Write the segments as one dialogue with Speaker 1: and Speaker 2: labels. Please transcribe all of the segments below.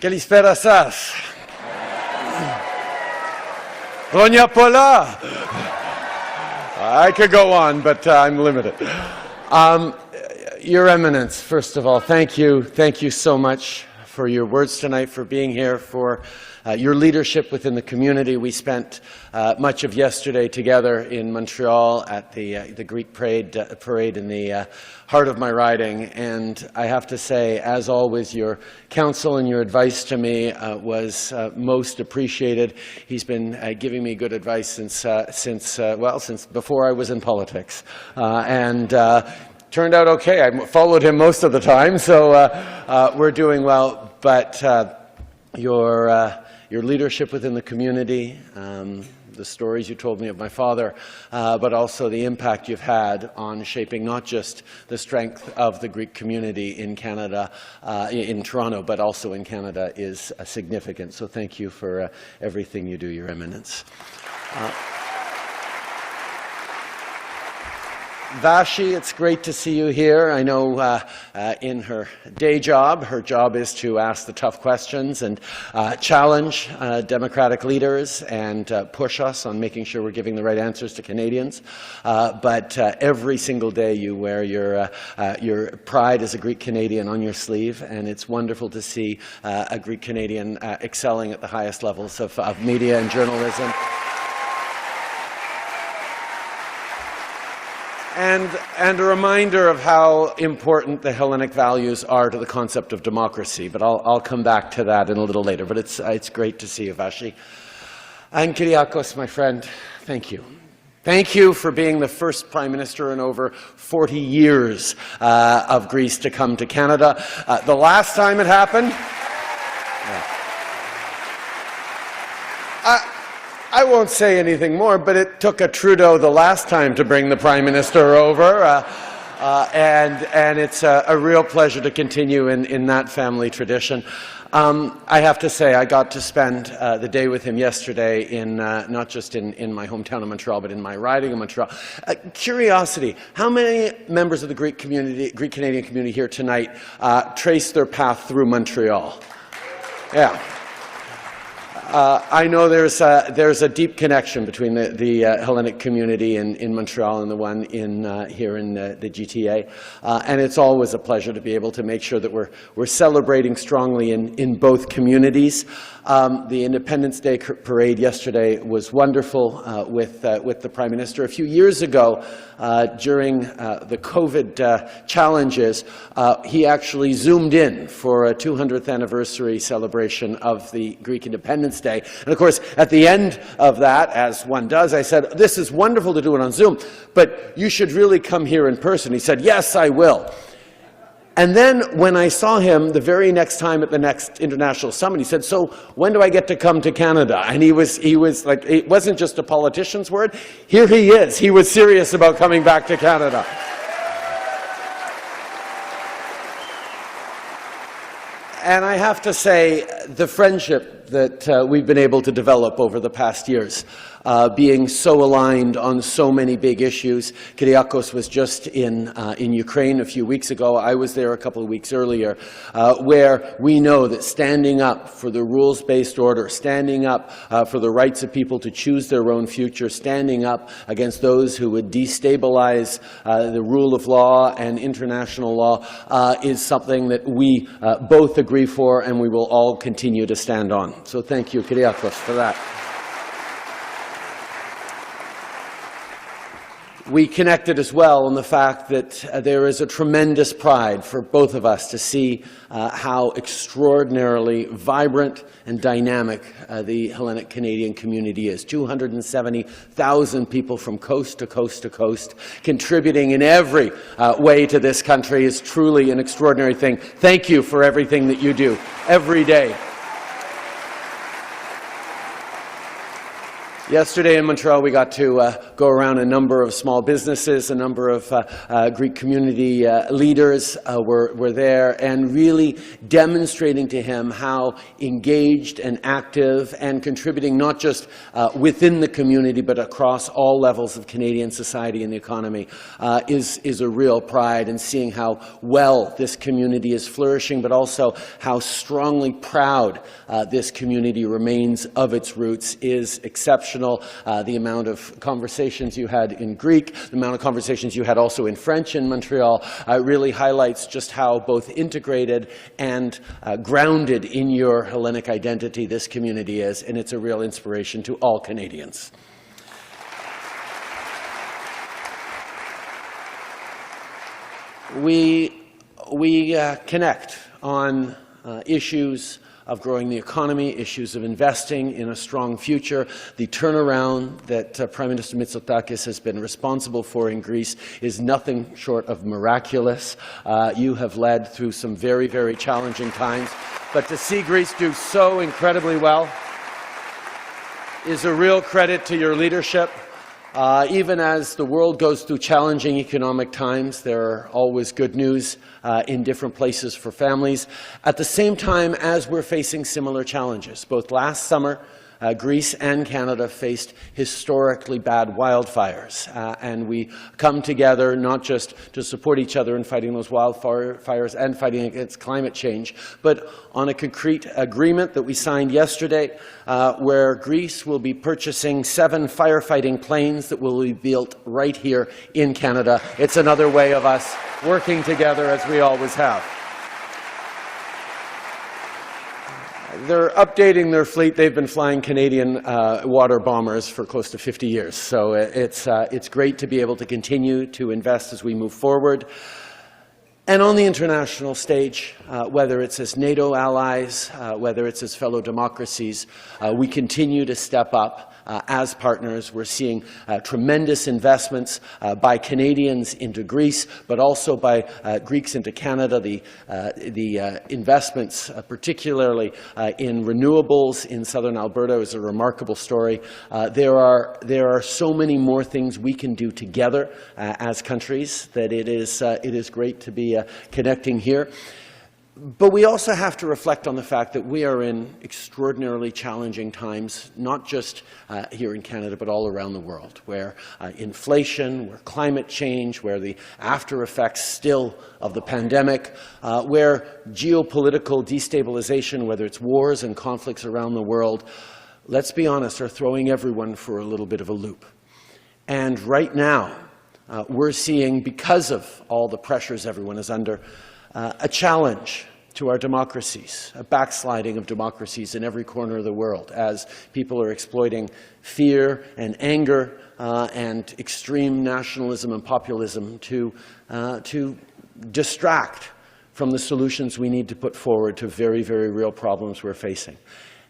Speaker 1: Kalispera sas. Ronya pola. I could go on, but I'm limited. Your Eminence, first of all, thank you. Thank you so much for your words tonight, for being here, for your leadership within the community. We spent much of yesterday together in Montreal at the Greek parade in the heart of my riding, and I have to say, as always, your counsel and your advice to me was most appreciated. He's been giving me good advice since before I was in politics, and turned out okay. I followed him most of the time, so we're doing well. But your leadership within the community, the stories you told me of my father, but also the impact you've had on shaping not just the strength of the Greek community in Canada, in Toronto, but also in Canada is significant. So thank you for everything you do, Your Eminence. Vashi, it's great to see you here. I know in her day job, her job is to ask the tough questions and challenge democratic leaders and push us on making sure we're giving the right answers to Canadians. But every single day you wear your pride as a Greek Canadian on your sleeve, and it's wonderful to see a Greek Canadian excelling at the highest levels of media and journalism. And a reminder of how important the Hellenic values are to the concept of democracy. But I'll come back to that in a little later. But it's great to see you, Vashi. And Kyriakos, my friend, thank you. Thank you for being the first Prime Minister in over 40 years of Greece to come to Canada. The last time it happened... I won't say anything more, but it took a Trudeau the last time to bring the Prime Minister over, and it's a real pleasure to continue in that family tradition. I have to say, I got to spend the day with him yesterday in not just in my hometown of Montreal, but in my riding in Montreal. Curiosity, how many members of the Greek Canadian community here tonight trace their path through Montreal? Yeah. I know there's a deep connection between the Hellenic community in Montreal and the one here in the GTA, and it's always a pleasure to be able to make sure that we're celebrating strongly in both communities. The Independence Day parade yesterday was wonderful with the Prime Minister. A few years ago, during the COVID challenges, he actually zoomed in for a 200th anniversary celebration of the Greek Independence Day. And of course, at the end of that, as one does, I said, this is wonderful to do it on Zoom, but you should really come here in person. He said, yes, I will. And then when I saw him the very next time at the next international summit, he said, so when do I get to come to Canada? And he was like, it wasn't just a politician's word. Here he is. He was serious about coming back to Canada. And I have to say, the friendship that we've been able to develop over the past years, being so aligned on so many big issues. Kyriakos was just in Ukraine a few weeks ago. I was there a couple of weeks earlier, where we know that standing up for the rules-based order, standing up for the rights of people to choose their own future, standing up against those who would destabilize the rule of law and international law is something that we both agree for, and we will all continue to stand on. So thank you, Kyriakos, for that. We connected as well on the fact that there is a tremendous pride for both of us to see how extraordinarily vibrant and dynamic the Hellenic Canadian community is. 270,000 people from coast to coast to coast contributing in every way to this country is truly an extraordinary thing. Thank you for everything that you do every day. Yesterday in Montreal, we got to go around a number of small businesses, a number of Greek community leaders were there, and really demonstrating to him how engaged and active and contributing not just within the community, but across all levels of Canadian society and the economy is a real pride, and seeing how well this community is flourishing, but also how strongly proud this community remains of its roots is exceptional. The amount of conversations you had in Greek, the amount of conversations you had also in French in Montreal really highlights just how both integrated and grounded in your Hellenic identity this community is, and it's a real inspiration to all Canadians. We connect on issues of growing the economy, issues of investing in a strong future. The turnaround that Prime Minister Mitsotakis has been responsible for in Greece is nothing short of miraculous. You have led through some very, very challenging times, but to see Greece do so incredibly well is a real credit to your leadership. Even as the world goes through challenging economic times, there are always good news in different places for families. At the same time as we're facing similar challenges, both last summer, Greece and Canada faced historically bad wildfires, and we come together not just to support each other in fighting those wildfires and fighting against climate change, but on a concrete agreement that we signed yesterday where Greece will be purchasing 7 firefighting planes that will be built right here in Canada. It's another way of us working together as we always have. They're updating their fleet. They've been flying Canadian water bombers for close to 50 years. So it's great to be able to continue to invest as we move forward. And on the international stage, whether it's as NATO allies, whether it's as fellow democracies, we continue to step up as partners. We're seeing tremendous investments by Canadians into Greece, but also by Greeks into Canada. The investments, particularly in renewables in southern Alberta, is a remarkable story. There are so many more things we can do together as countries that it is great to be connecting here. But we also have to reflect on the fact that we are in extraordinarily challenging times, not just here in Canada, but all around the world, where inflation, where climate change, where the after effects still of the pandemic, where geopolitical destabilization, whether it's wars and conflicts around the world, let's be honest, are throwing everyone for a little bit of a loop. And right now, we're seeing, because of all the pressures everyone is under, a challenge to our democracies, a backsliding of democracies in every corner of the world as people are exploiting fear and anger and extreme nationalism and populism to distract from the solutions we need to put forward to very, very real problems we're facing.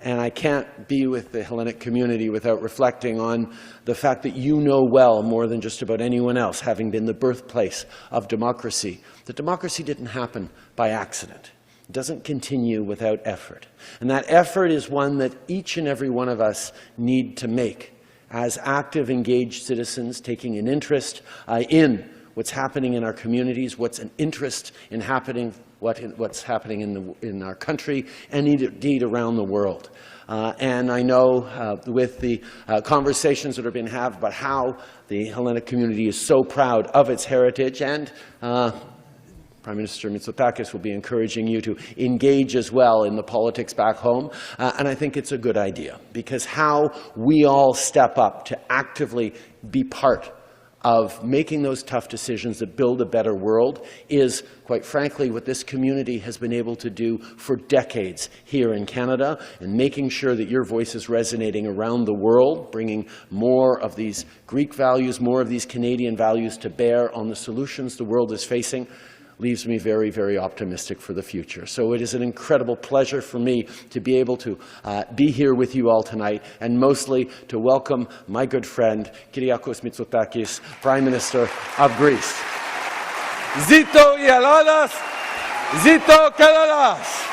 Speaker 1: And I can't be with the Hellenic community without reflecting on the fact that you know well, more than just about anyone else, having been the birthplace of democracy, that democracy didn't happen by accident. It doesn't continue without effort. And that effort is one that each and every one of us need to make as active, engaged citizens, taking an interest in what's happening in our communities, what's an interest in what's happening in our country, and indeed around the world. And I know with the conversations that are being had about how the Hellenic community is so proud of its heritage, and Prime Minister Mitsotakis will be encouraging you to engage as well in the politics back home. And I think it's a good idea, because how we all step up to actively be part of making those tough decisions that build a better world is, quite frankly, what this community has been able to do for decades here in Canada, and making sure that your voice is resonating around the world, bringing more of these Greek values, more of these Canadian values to bear on the solutions the world is facing, leaves me very, very optimistic for the future. So it is an incredible pleasure for me to be able to be here with you all tonight, and mostly to welcome my good friend, Kyriakos Mitsotakis, Prime Minister of Greece. Zito Ialadas, Zito Kalalas.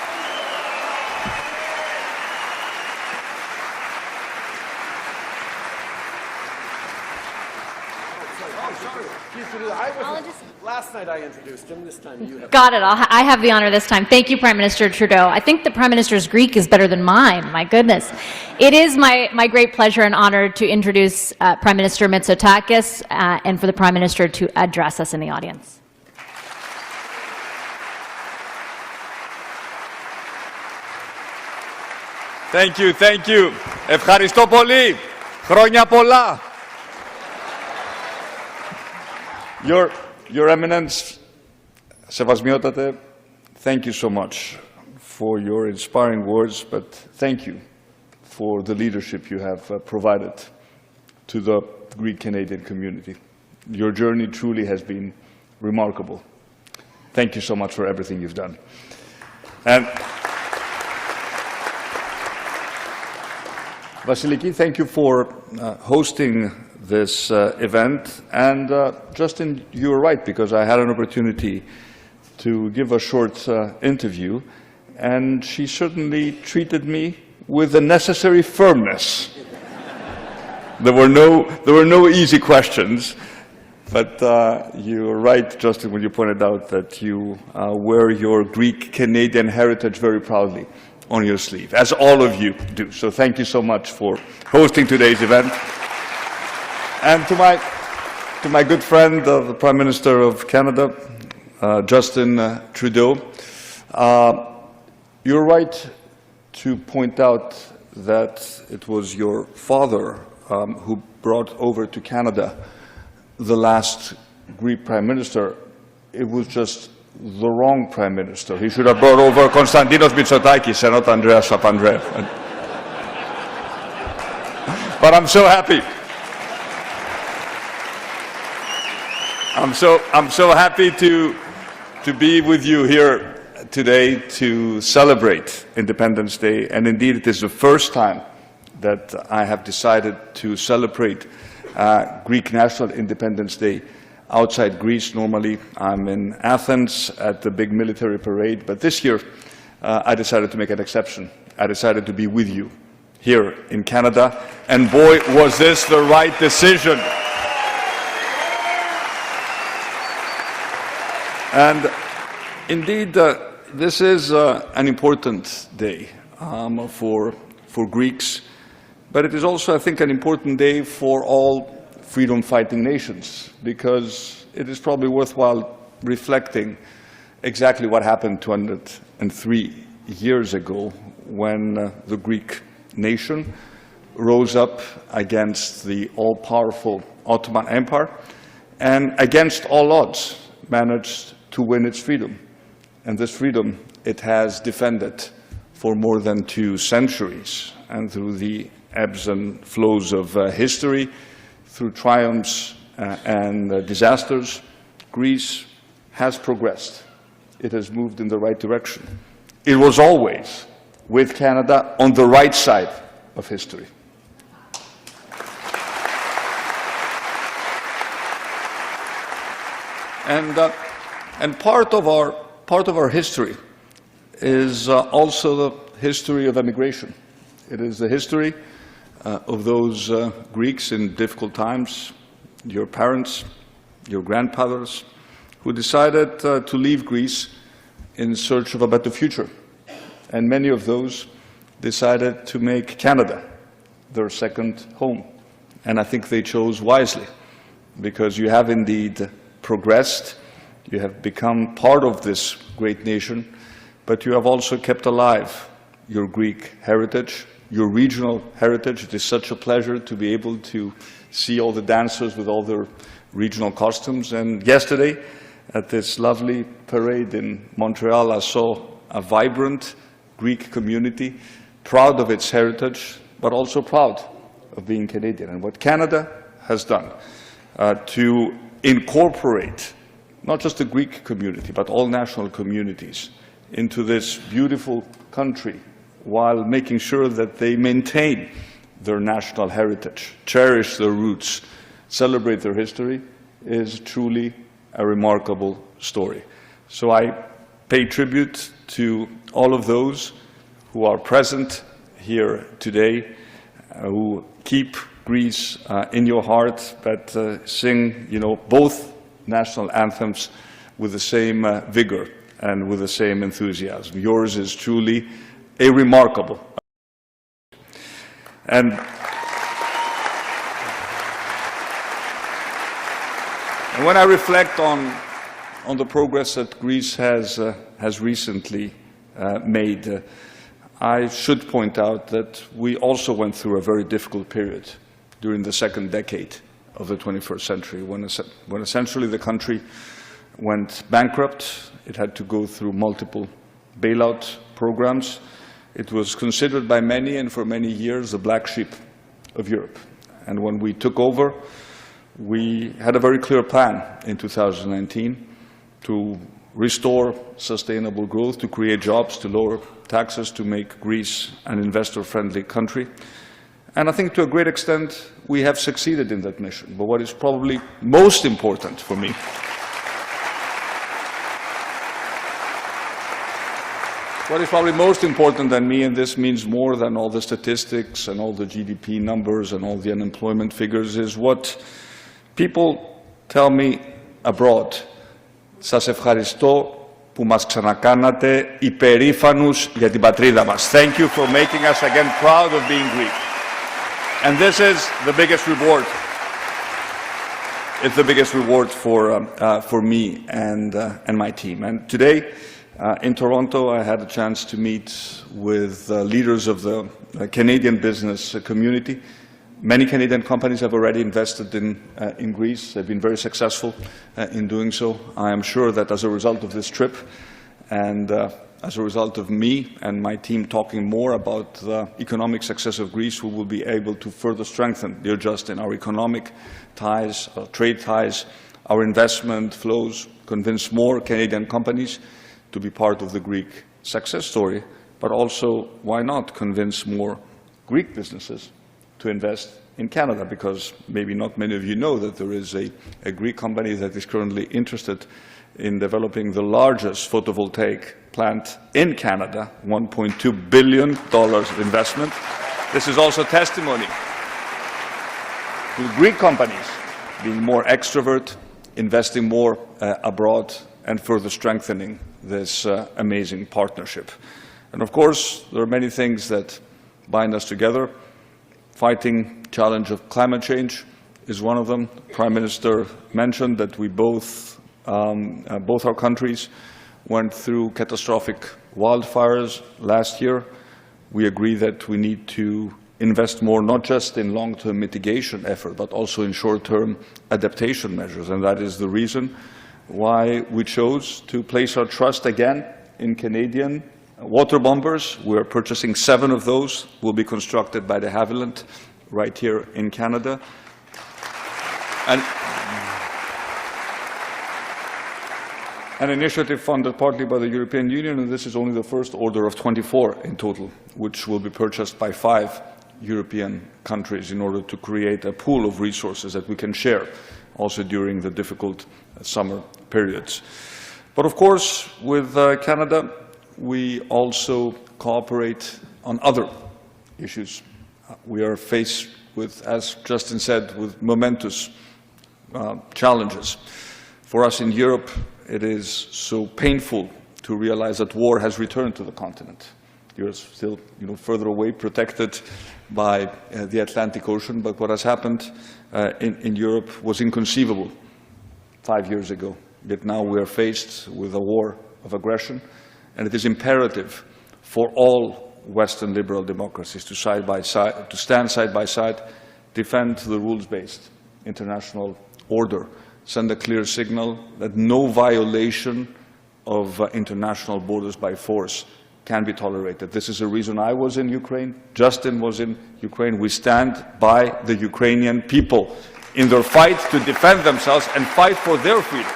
Speaker 1: Last night I introduced him. This time you have.
Speaker 2: Got it. I have the honor this time. Thank you, Prime Minister Trudeau. I think the Prime Minister's Greek is better than mine. My goodness. It is my great pleasure and honor to introduce Prime Minister Mitsotakis and for the Prime Minister to address us in the audience.
Speaker 3: Thank you, thank you. Ευχαριστώ πολύ. Χρόνια πολλά. Your Eminence, Σεβασμιότατε, thank you so much for your inspiring words, but thank you for the leadership you have provided to the Greek-Canadian community. Your journey truly has been remarkable. Thank you so much for everything you've done. And Vasiliki, thank you for hosting this event. And Justin, you were right, because I had an opportunity to give a short interview, and she certainly treated me with the necessary firmness. There were no easy questions, but you were right, Justin, when you pointed out that you wear your Greek-Canadian heritage very proudly on your sleeve, as all of you do. So thank you so much for hosting today's event. And to my good friend, the Prime Minister of Canada, Justin Trudeau, you're right to point out that it was your father who brought over to Canada the last Greek Prime Minister. It was just the wrong Prime Minister. He should have brought over Konstantinos Mitsotakis and not Andreas Papandreou. But I'm so happy. I'm so happy to be with you here today to celebrate Independence Day. And indeed, it is the first time that I have decided to celebrate Greek National Independence Day outside Greece. Normally, I'm in Athens at the big military parade, but this year I decided to make an exception. I decided to be with you here in Canada, and boy, was this the right decision. And indeed, this is an important day for Greeks, but it is also, I think, an important day for all freedom-fighting nations, because it is probably worthwhile reflecting exactly what happened 203 years ago when the Greek nation rose up against the all-powerful Ottoman Empire and against all odds managed to win its freedom. And this freedom it has defended for more than 2 centuries, and through the ebbs and flows of history, through triumphs and disasters, Greece has progressed. It has moved in the right direction. It was always, with Canada, on the right side of history. And part of our history is also the history of emigration. It is the history of those Greeks in difficult times, your parents, your grandfathers, who decided to leave Greece in search of a better future. And many of those decided to make Canada their second home. And I think they chose wisely, because you have indeed progressed, you have become part of this great nation, but you have also kept alive your Greek heritage, your regional heritage. It is such a pleasure to be able to see all the dancers with all their regional costumes. And yesterday, at this lovely parade in Montreal, I saw a vibrant Greek community, proud of its heritage, but also proud of being Canadian. And what Canada has done to incorporate not just the Greek community, but all national communities into this beautiful country, while making sure that they maintain their national heritage, cherish their roots, celebrate their history, is truly a remarkable story. So I pay tribute to all of those who are present here today, who keep Greece in your heart, but sing, both national anthems with the same vigor and with the same enthusiasm. Yours is truly a remarkable. And when I reflect on the progress that Greece has recently made, I should point out that we also went through a very difficult period during the second decade of the 21st century, when essentially the country went bankrupt. It had to go through multiple bailout programs. It was considered by many, and for many years, the black sheep of Europe. And when we took over, we had a very clear plan in 2019 to restore sustainable growth, to create jobs, to lower taxes, to make Greece an investor-friendly country. And I think to a great extent we have succeeded in that mission. But what is probably most important for me what is probably most important than me, and this means more than all the statistics and all the GDP numbers and all the unemployment figures, is what people tell me abroad. Σας ευχαριστώ που μας ξανακάνατε υπερήφανους για την πατρίδα μας. Thank you for making us again proud of being Greek. And this is the biggest reward. It's the biggest reward for me and my team. And today, in Toronto, I had a chance to meet with leaders of the Canadian business community. Many Canadian companies have already invested in Greece. They've been very successful in doing so. I am sure that as a result of this trip and as a result of me and my team talking more about the economic success of Greece, we will be able to further strengthen, dear Justin, our economic ties, our trade ties, our investment flows, convince more Canadian companies to be part of the Greek success story, but also, why not convince more Greek businesses to invest in Canada, because maybe not many of you know that there is a Greek company that is currently interested in developing the largest photovoltaic plant in Canada, $1.2 billion of investment. This is also testimony to Greek companies being more extrovert, investing more abroad, and further strengthening this amazing partnership. And of course, there are many things that bind us together. Fighting challenge of climate change is one of them. Prime Minister mentioned that we both our countries went through catastrophic wildfires last year. We agree that we need to invest more, not just in long-term mitigation effort, but also in short-term adaptation measures. And that is the reason why we chose to place our trust again in Canadian water bombers. We're purchasing 7 of those. Will be constructed by de Havilland right here in Canada. An initiative funded partly by the European Union, and this is only the first order of 24 in total, which will be purchased by 5 European countries in order to create a pool of resources that we can share also during the difficult summer periods. But of course, with Canada, we also cooperate on other issues. We are faced with, as Justin said, with momentous challenges. For us in Europe, it is so painful to realize that war has returned to the continent. You're still further away, protected by the Atlantic Ocean, but what has happened in Europe was inconceivable 5 years ago. Yet now we are faced with a war of aggression, and it is imperative for all Western liberal democracies to stand side by side, defend the rules-based international order, send a clear signal that no violation of international borders by force can be tolerated. This is the reason I was in Ukraine, Justin was in Ukraine. We stand by the Ukrainian people in their fight to defend themselves and fight for their freedom.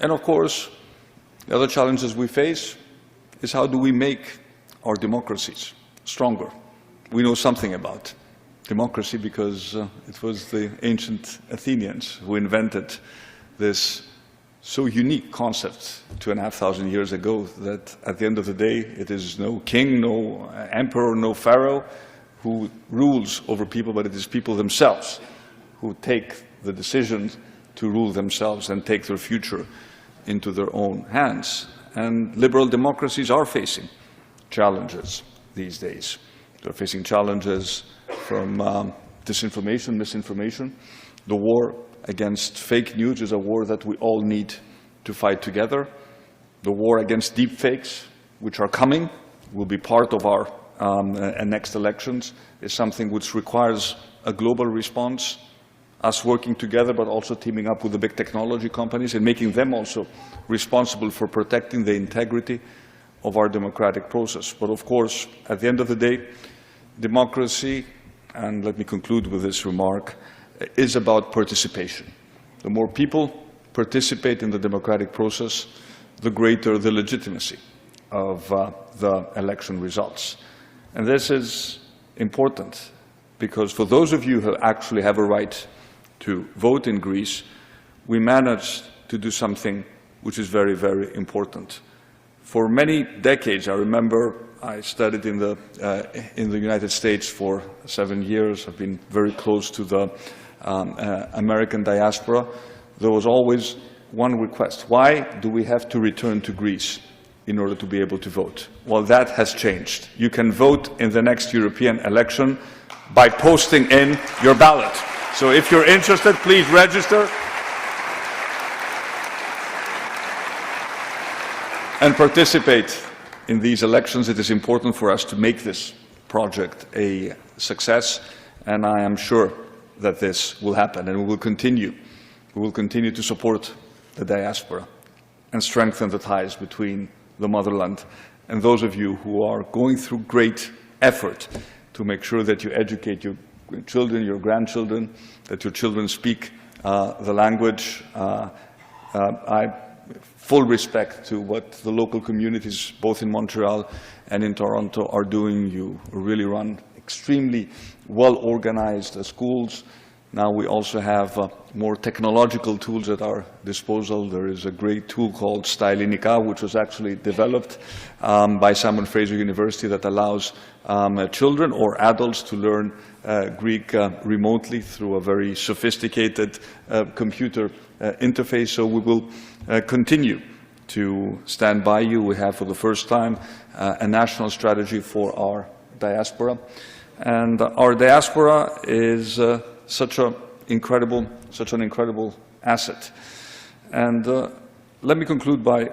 Speaker 3: And of course, the other challenges we face is how do we make our democracies stronger? We know something about democracy because it was the ancient Athenians who invented this so unique concept 2,500 years ago that at the end of the day it is no king, no emperor, no pharaoh who rules over people, but it is people themselves who take the decisions to rule themselves and take their future into their own hands. And liberal democracies are facing challenges these days. They're facing challenges from disinformation, misinformation. The war against fake news is a war that we all need to fight together. The war against deepfakes, which are coming, will be part of our next elections, is something which requires a global response, us working together, but also teaming up with the big technology companies and making them also responsible for protecting the integrity of our democratic process. But of course, at the end of the day, democracy, and let me conclude with this remark, is about participation. The more people participate in the democratic process, the greater the legitimacy of the election results. And this is important because for those of you who actually have a right to vote in Greece, we managed to do something which is very, very important. For many decades, I remember I studied in the United States for 7 years. I've been very close to the American diaspora. There was always one request: why do we have to return to Greece in order to be able to vote? Well, that has changed. You can vote in the next European election by posting in your ballot. So if you're interested, please register and participate in these elections. It is important for us to make this project a success, and I am sure that this will happen, and we will continue to support the diaspora and strengthen the ties between the motherland and those of you who are going through great effort to make sure that you educate your children, your grandchildren, that your children speak the language. I full respect to what the local communities, both in Montreal and in Toronto, are doing. You really run extremely well-organized schools. Now we also have more technological tools at our disposal. There is a great tool called Stylinica, which was actually developed by Simon Fraser University, that allows children or adults to learn Greek remotely through a very sophisticated computer interface. So we will continue to stand by you. We have, for the first time, a national strategy for our diaspora. And our diaspora is such an incredible asset. And let me conclude by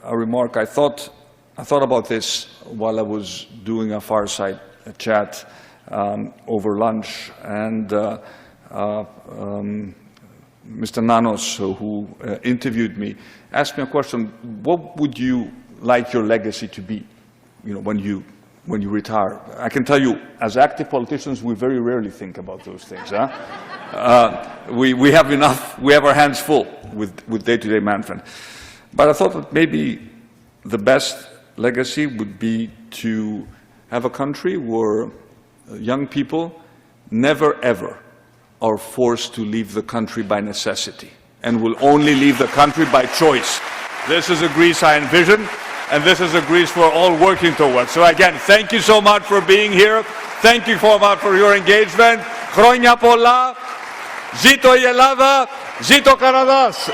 Speaker 3: a remark. I thought about this while I was doing a fireside chat over lunch, and Mr. Nanos, who interviewed me, asked me a question: what would you like your legacy to be, when you retire? I can tell you, as active politicians, we very rarely think about those things. We have our hands full with day-to-day management. But I thought that maybe the best legacy would be to have a country where young people never ever are forced to leave the country by necessity and will only leave the country by choice. This is a Greece I envision, and this is a Greece we're all working towards. So again, thank you so much for being here. Thank you so much for your engagement. Χρόνια πολλά. Ζήτω η Ελλάδα. Ζήτω Καναδάς.